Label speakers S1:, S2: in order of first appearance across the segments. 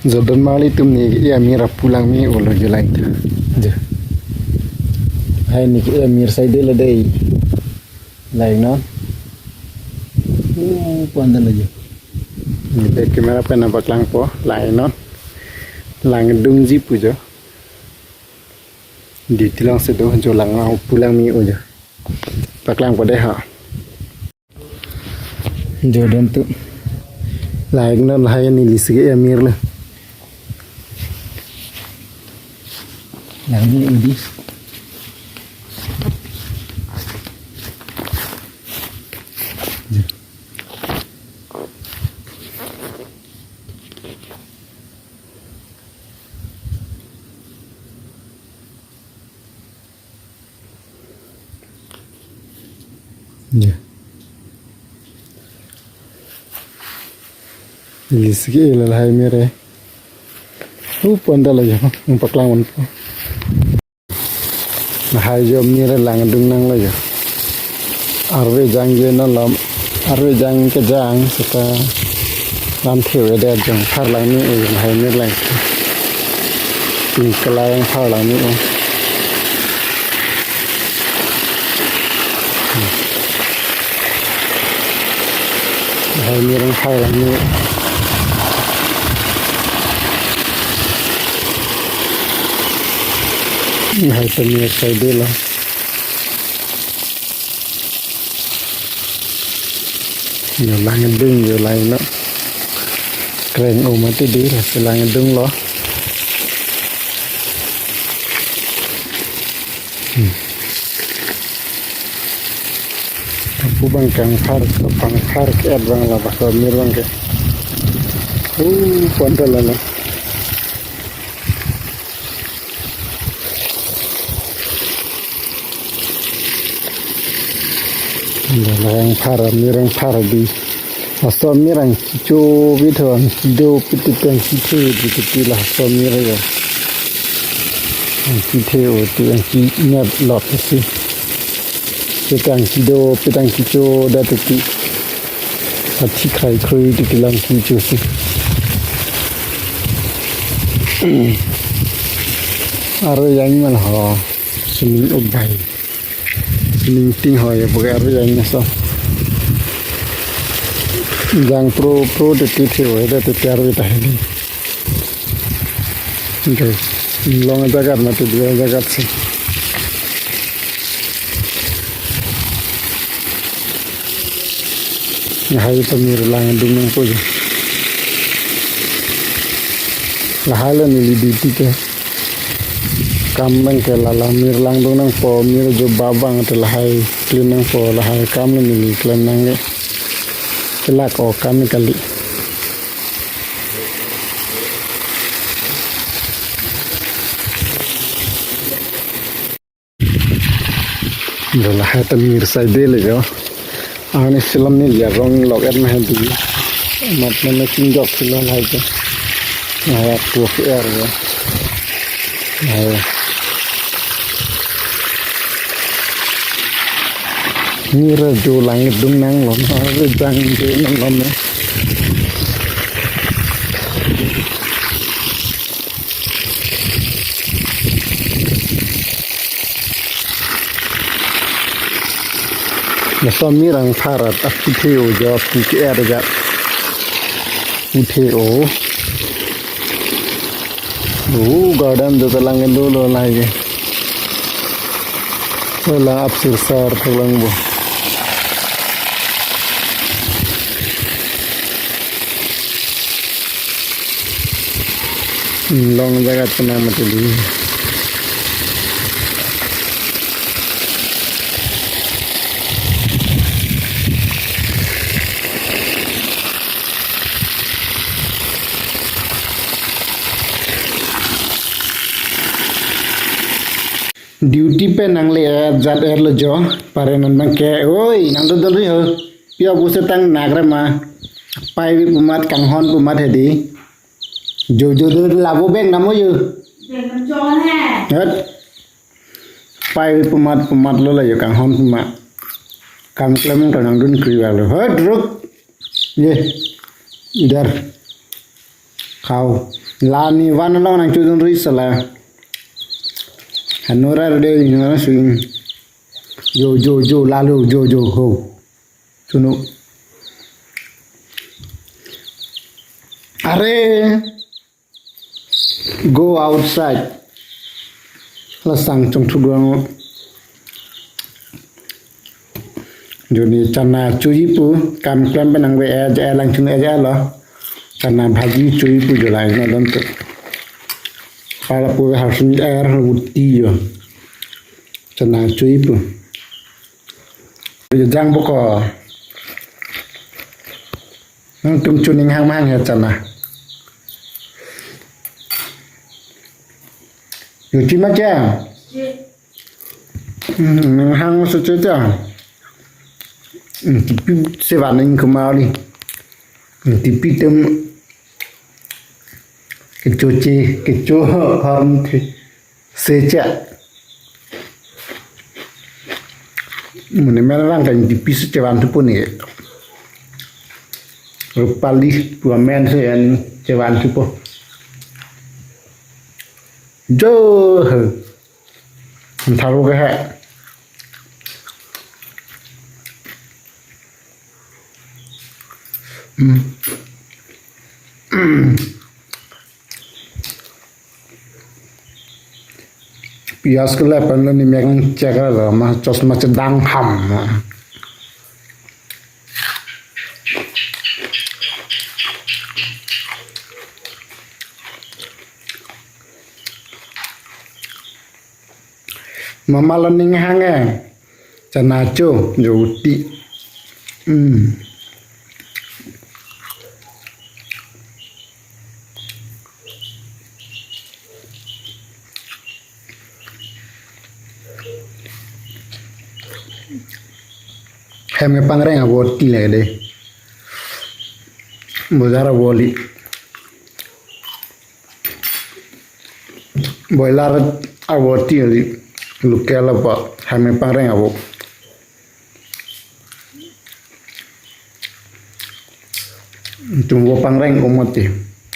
S1: donmarli tum ni ya mira pulang mi ulo julai tu. Hai ni ya mir sai de la dei. Lai no. Pandan aja. Ni be kamera pe nampak lang po lai no. Lang dung ji pujo. Di tilang sedo jo lang mau pulang mi ujo. Paklang po deh ha. Jodan tu. Lai no lahai ni lisige ya mir la. Yang ini udi. Ya. Lisige la lahai mere. Pondal aja, paklang po. Hai jo mira lang dung nang la jo arwe jang je na lam arwe jang ke jang seta lam theu de jang phar lang ni u hai ni lang tin kala yang phar lang ni u hai ni rang phar lang ni hai pemir sai de la yo lang dung yo lai no kren o ma ti di la lang dung lo pu bang kang phar ko pang phar ke bang la ba ko mir bang ke ponta la la Mirang para di aso mirang kicu bidon kido pitipeng kicu bititilah aso mirang ya kite o tiang kinyat lot sih pitang kido pitang kicu datati hati kai kui di kilang kicu sih aro yang mana ho sini ubai ting ho ya bukan apa yang nyesel jang pro de titi ho ada tiar kita ini oke long jagat mati dia jagat sih hai pemir lang dumang po lahai ni di tike kam ke lala mir lang dong nang po mir jo babang te lahai klin nang po lahai kam ni klem nang ge kelak o kam kali do lahai te mir sai de le jo ani film ni ya rong log et ma di mat na king jok film hai jo ya tu er jo mira jo langit dung nang lom re jang je nang lom ne na so mirang pharat apitheo jo ki er ja utheo garden jo langit dulu lagi lang apsir sar pulang bu long jagat pernah mati di duty pe nang le jat er lo jo pare nan bang ke oi nang do dol ri ho pia bu se tang nagra ma pai wi pumat kang hon pumat hedi jo jo do labo beng namo yo beng nam jon he het pai wi pumat lo la yo kang hon pumat kam klem nang dun kri wa lo het ruk ye idar khau Lani wan long nang chudun ri sala. Hanura de na swing. Jo lalu jo ho. Chunu. Are go outside. La sang trong chudun. Joni chana chui pu kam klem benang we aja lang chung aja lo. Chana bhaji chui pu jolai na don tu. Para pu harus air uti yo. Chana chui pu. Jang boko. Nang tum chuning hang mang he chana. Yo chi ma cha. Hang su chu cha. Se van in kemari. Tipi tem kecoce ham seca. Mune merang kan tipi secewan tu pun ya. Rupali puamen se an cewan tu pun. Jo, taruh ke hak. Pias ke lepas ni memang cakap lah, macam sedang ham. Mama lening hangga, canaco, jodi. Heme pangreng awoti le de. Bozara woli. Boilar awoti li lukela pa heme pangreng awo. Tunggu pangreng umoti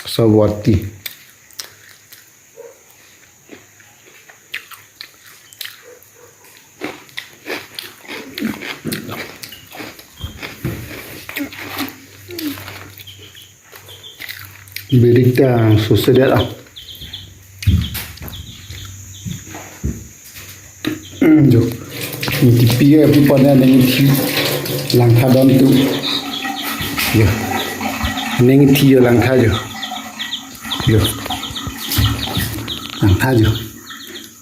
S1: sawati. Berita sosial lah. Jo, ini tiga pada nengi langkah don tu. Jo, nengi tiga langkah jo. Jo, langkah jo.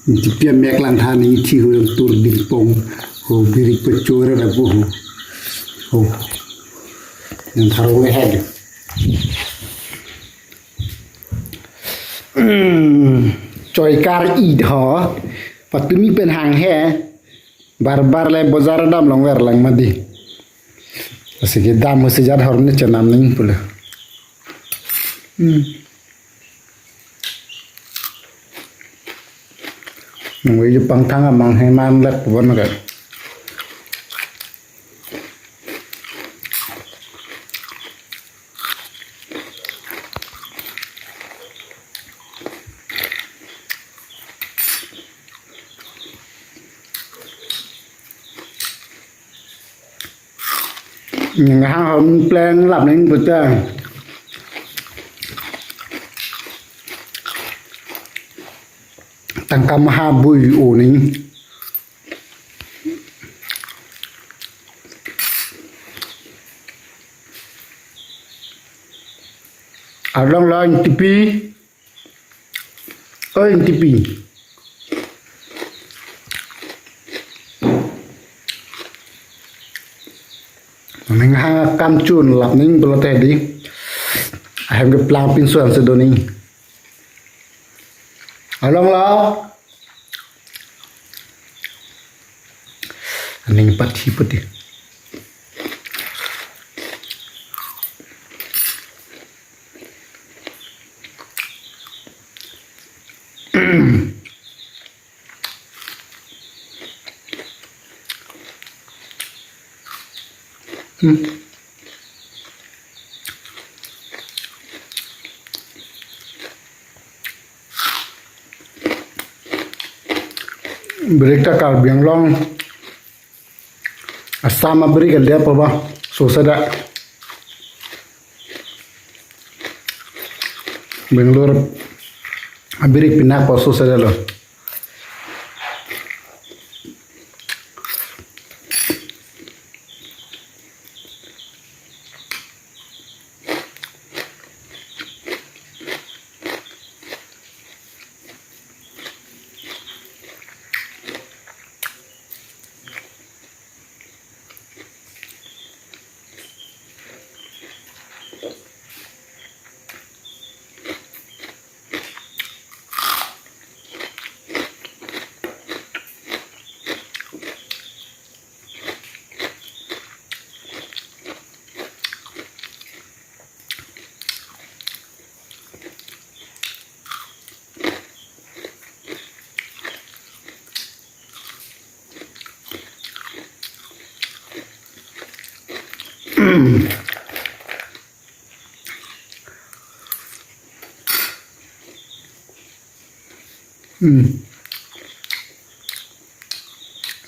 S1: Ini tiga mek langkah nengi tiga yang tur di pong. Oh, beri pecora dah boh. Oh, yang tahu head. Choi kar id ho patumi pen hang he bar le bazar dam long wer lang madi asike dam se jad horne chanam ning pula ngoi je pang thang amang he man lek bon ga những hang hầm plan làm nên bữa trưa tăng cam ha bùi ủ nín ở trong lo anh tipi ơi anh tipi mình ha cam chun lap ning belo tadi ayam ke plang pinsuan sedoni along lo ning pati putih Berita kal biang long asama beri ke dia apa bah susah dak Bangalore beri pinak pa susah dah lo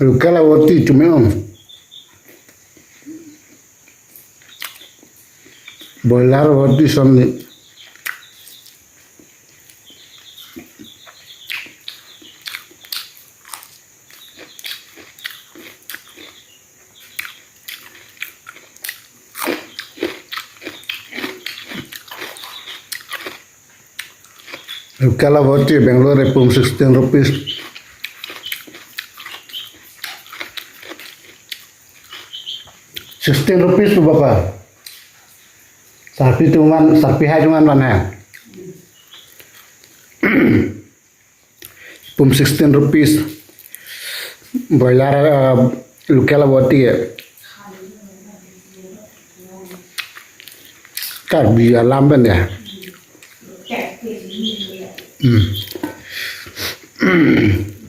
S1: Luka la wati cuma boilar wati somni Luka la wati Bangalore pum 16 rupees 16 rupees tu bapa sapi hai cuman mana pum 16 rupees boiler Luka la wati है kar biya lamben ya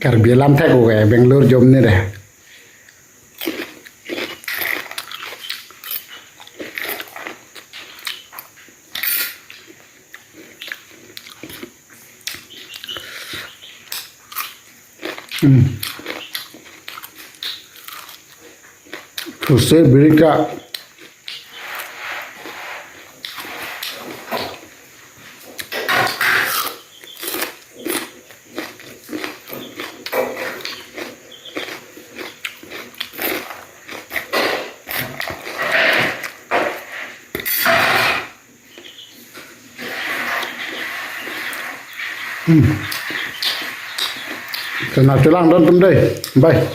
S1: kar biya lam thai ko ga Bangalore jom ni deh उससे बीड़ी का Kenapa lang doon tumday? Bye.